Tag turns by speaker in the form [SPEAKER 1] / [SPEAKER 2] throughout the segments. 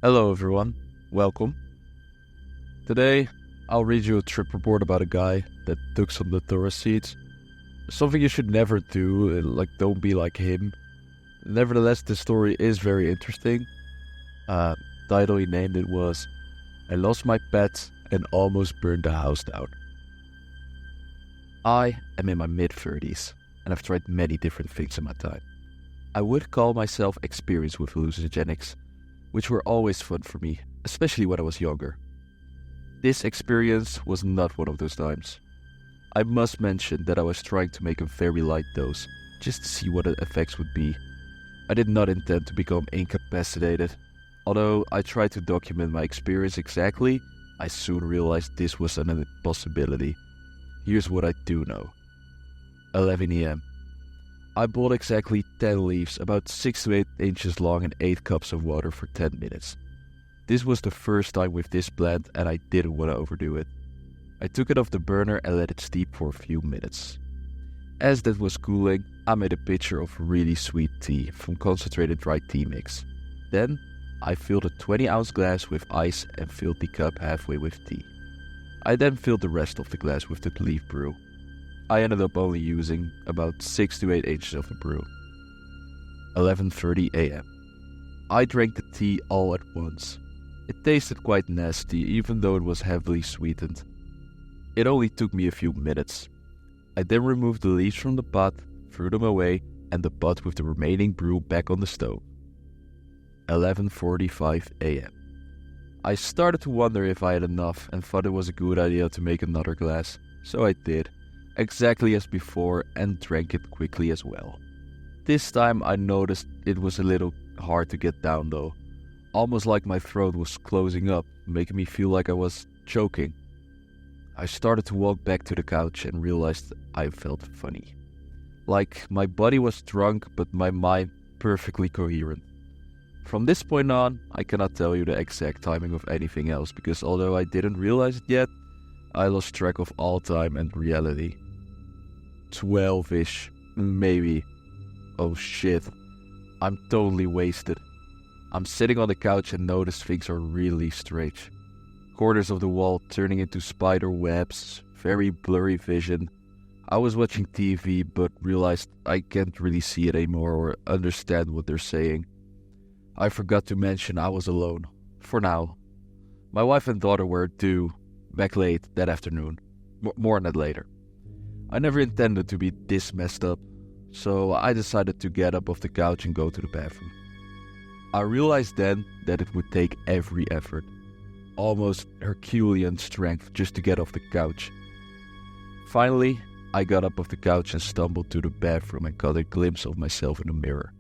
[SPEAKER 1] Hello everyone, welcome. Today, I'll read you a trip report about a guy that took some Datura seeds. Something you should never do, don't be like him. Nevertheless, the story is very interesting. Title he named it was, I lost my pet and almost burned the house down. I am in my mid-30s, and I've tried many different things in my time. I would call myself experienced with hallucinogenics, which were always fun for me, especially when I was younger. This experience was not one of those times. I must mention that I was trying to make a very light dose, just to see what the effects would be. I did not intend to become incapacitated. Although I tried to document my experience exactly, I soon realized this was an impossibility. Here's what I do know. 11 AM. I bought exactly 10 leaves, about 6 to 8 inches long and 8 cups of water for 10 minutes. This was the first time with this plant and I didn't want to overdo it. I took it off the burner and let it steep for a few minutes. As that was cooling, I made a pitcher of really sweet tea from concentrated dry tea mix. Then, I filled a 20-ounce glass with ice and filled the cup halfway with tea. I then filled the rest of the glass with the leaf brew. I ended up only using about 6 to 8 inches of the brew. 11:30 AM. I drank the tea all at once. It tasted quite nasty, even though it was heavily sweetened. It only took me a few minutes. I then removed the leaves from the pot, threw them away, and the pot with the remaining brew back on the stove. 11:45 AM. I started to wonder if I had enough and thought it was a good idea to make another glass, so I did, exactly as before, and drank it quickly as well. This time I noticed it was a little hard to get down though, almost like my throat was closing up, making me feel like I was choking. I started to walk back to the couch and realized I felt funny. Like my body was drunk but my mind perfectly coherent. From this point on, I cannot tell you the exact timing of anything else because although I didn't realize it yet, I lost track of all time and reality. 12-ish, maybe. Oh shit, I'm totally wasted. I'm sitting on the couch and notice things are really strange. Corners of the wall turning into spider webs, very blurry vision. I was watching TV but realized I can't really see it anymore or understand what they're saying. I forgot to mention I was alone, for now. My wife and daughter were due back late that afternoon. More on that later. I never intended to be this messed up, so I decided to get up off the couch and go to the bathroom. I realized then that it would take every effort, almost Herculean strength just to get off the couch. Finally, I got up off the couch and stumbled to the bathroom and got a glimpse of myself in the mirror.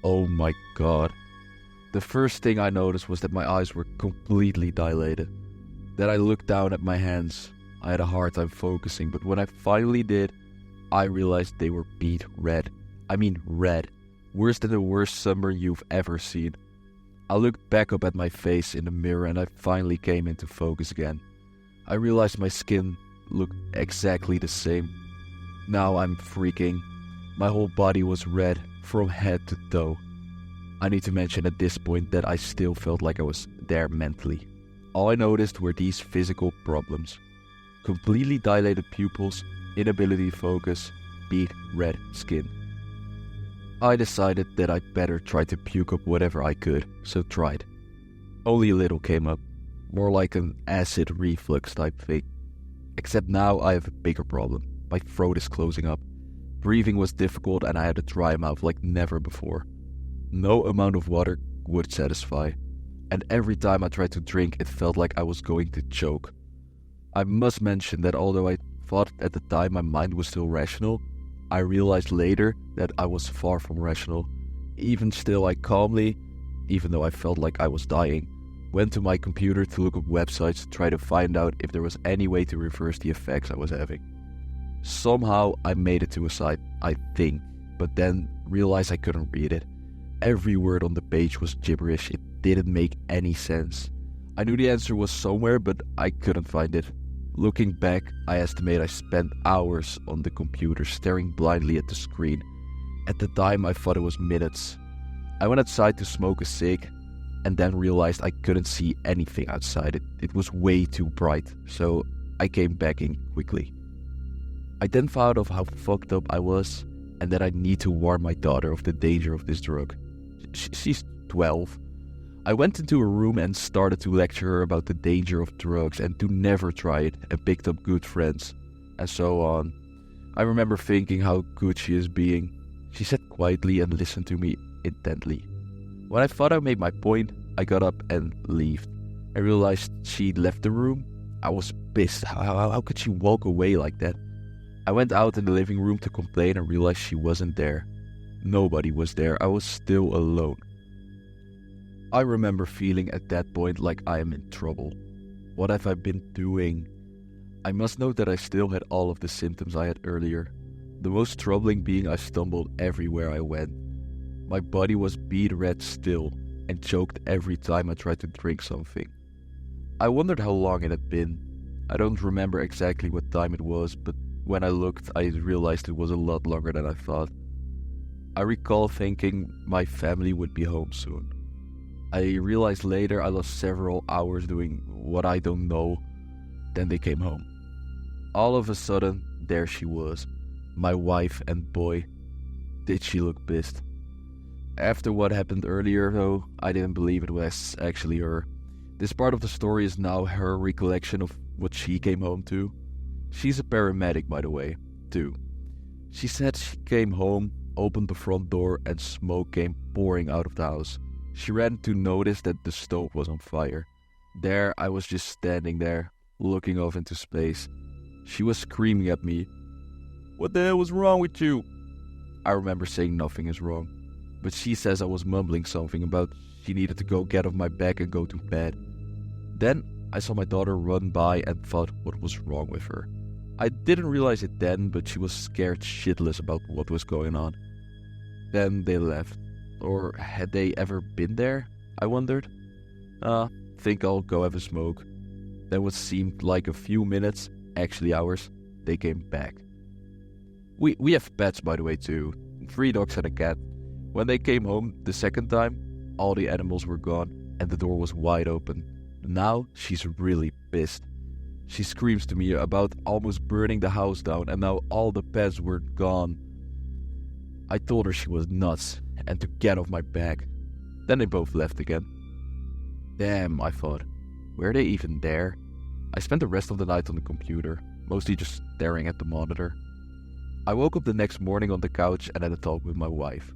[SPEAKER 1] Oh my god. The first thing I noticed was that my eyes were completely dilated. Then I looked down at my hands. I had a hard time focusing, but when I finally did, I realized they were beet red. I mean red. Worse than the worst summer you've ever seen. I looked back up at my face in the mirror and I finally came into focus again. I realized my skin looked exactly the same. Now I'm freaking. My whole body was red from head to toe. I need to mention at this point that I still felt like I was there mentally. All I noticed were these physical problems. Completely dilated pupils, inability to focus, beet red skin. I decided that I'd better try to puke up whatever I could, so tried. Only a little came up, more like an acid reflux type thing. Except now I have a bigger problem. My throat is closing up. Breathing was difficult and I had a dry mouth like never before. No amount of water would satisfy, and every time I tried to drink it felt like I was going to choke. I must mention that although I thought at the time my mind was still rational, I realized later that I was far from rational. Even still, I calmly, even though I felt like I was dying, went to my computer to look up websites to try to find out if there was any way to reverse the effects I was having. Somehow I made it to a site, I think, but then realized I couldn't read it. Every word on the page was gibberish, it didn't make any sense. I knew the answer was somewhere, but I couldn't find it. Looking back, I estimate I spent hours on the computer staring blindly at the screen. At the time, I thought it was minutes. I went outside to smoke a cig. and then realized I couldn't see anything outside. It was way too bright, so I came back in quickly. I then thought of how fucked up I was and that I need to warn my daughter of the danger of this drug. She's 12. I went into her room and started to lecture her about the danger of drugs and to never try it, and picked up good friends, and so on. I remember thinking how good she is being. She sat quietly and listened to me intently. When I thought I made my point, I got up and left. I realized she'd left the room. I was pissed. How could she walk away like that? I went out in the living room to complain and realized she wasn't there. Nobody was there. I was still alone. I remember feeling at that point like I am in trouble. What have I been doing? I must note that I still had all of the symptoms I had earlier. The most troubling being I stumbled everywhere I went. My body was beet red still and choked every time I tried to drink something. I wondered how long it had been. I don't remember exactly what time it was, but when I looked, I realized it was a lot longer than I thought. I recall thinking my family would be home soon. I realized later I lost several hours doing what I don't know. Then they came home. All of a sudden, there she was, my wife, and boy, did she look pissed. After what happened earlier though, I didn't believe it was actually her. This part of the story is now her recollection of what she came home to. She's a paramedic, by the way, too. She said she came home, opened the front door, and smoke came pouring out of the house. She ran to notice that the stove was on fire. There, I was just standing there, looking off into space. She was screaming at me, "What the hell was wrong with you?" I remember saying nothing is wrong, but she says I was mumbling something about she needed to go get off my back and go to bed. Then, I saw my daughter run by and thought what was wrong with her. I didn't realize it then, but she was scared shitless about what was going on. Then they left. Or had they ever been there? I wondered. Think I'll go have a smoke. Then what seemed like a few minutes, actually hours, they came back. We have pets, by the way, too. 3 dogs and a cat. When they came home the second time, all the animals were gone and the door was wide open. Now she's really pissed. She screams to me about almost burning the house down and now all the pets were gone. I told her she was nuts and to get off my back. Then they both left again. Damn, I thought. Were they even there? I spent the rest of the night on the computer, mostly just staring at the monitor. I woke up the next morning on the couch and had a talk with my wife.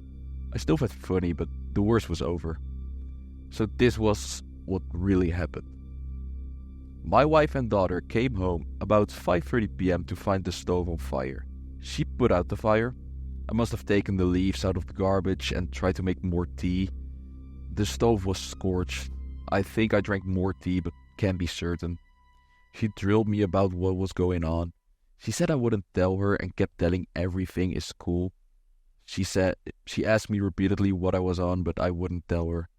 [SPEAKER 1] I still felt funny, but the worst was over. So this was what really happened. My wife and daughter came home about 5:30 p.m. to find the stove on fire. She put out the fire. I must have taken the leaves out of the garbage and tried to make more tea. The stove was scorched. I think I drank more tea, but can't be certain. She drilled me about what was going on. She said I wouldn't tell her and kept telling everything is cool. She asked me repeatedly what I was on, but I wouldn't tell her.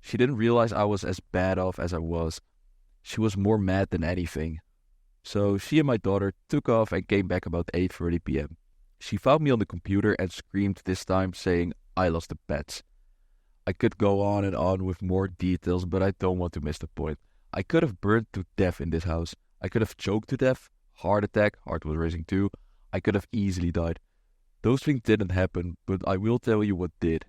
[SPEAKER 1] She didn't realize I was as bad off as I was. She was more mad than anything. So she and my daughter took off and came back about 8:30 p.m. She found me on the computer and screamed this time, saying I lost the pets. I could go on and on with more details, but I don't want to miss the point. I could have burned to death in this house. I could have choked to death, heart attack, heart was racing too. I could have easily died. Those things didn't happen, but I will tell you what did.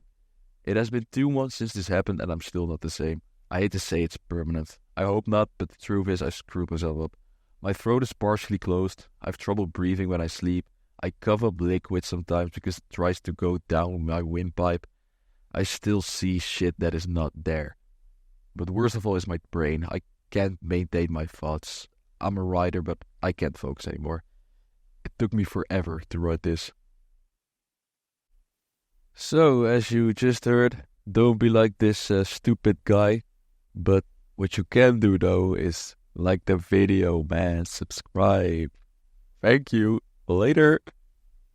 [SPEAKER 1] It has been 2 months since this happened and I'm still not the same. I hate to say it's permanent. I hope not, but the truth is I screwed myself up. My throat is partially closed. I have trouble breathing when I sleep. I cough up liquid sometimes because it tries to go down my windpipe. I still see shit that is not there. But worst of all is my brain. I can't maintain my thoughts. I'm a writer, but I can't focus anymore. It took me forever to write this. So, as you just heard, don't be like this stupid guy. But what you can do though is like the video, man. Subscribe. Thank you. Later.